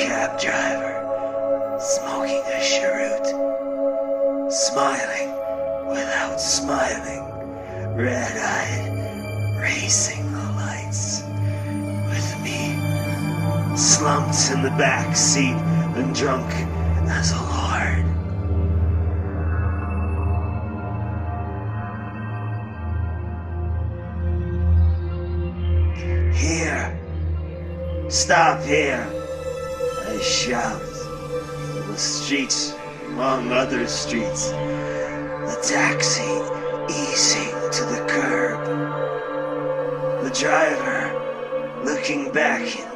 cab driver, smoking a cheroot, smiling without smiling, red-eyed, racing the lights, with me slumped in the back seat and drunk as a lord. Here, stop here, I shout. The streets, among other streets, the taxi easing to the curb, the driver looking back in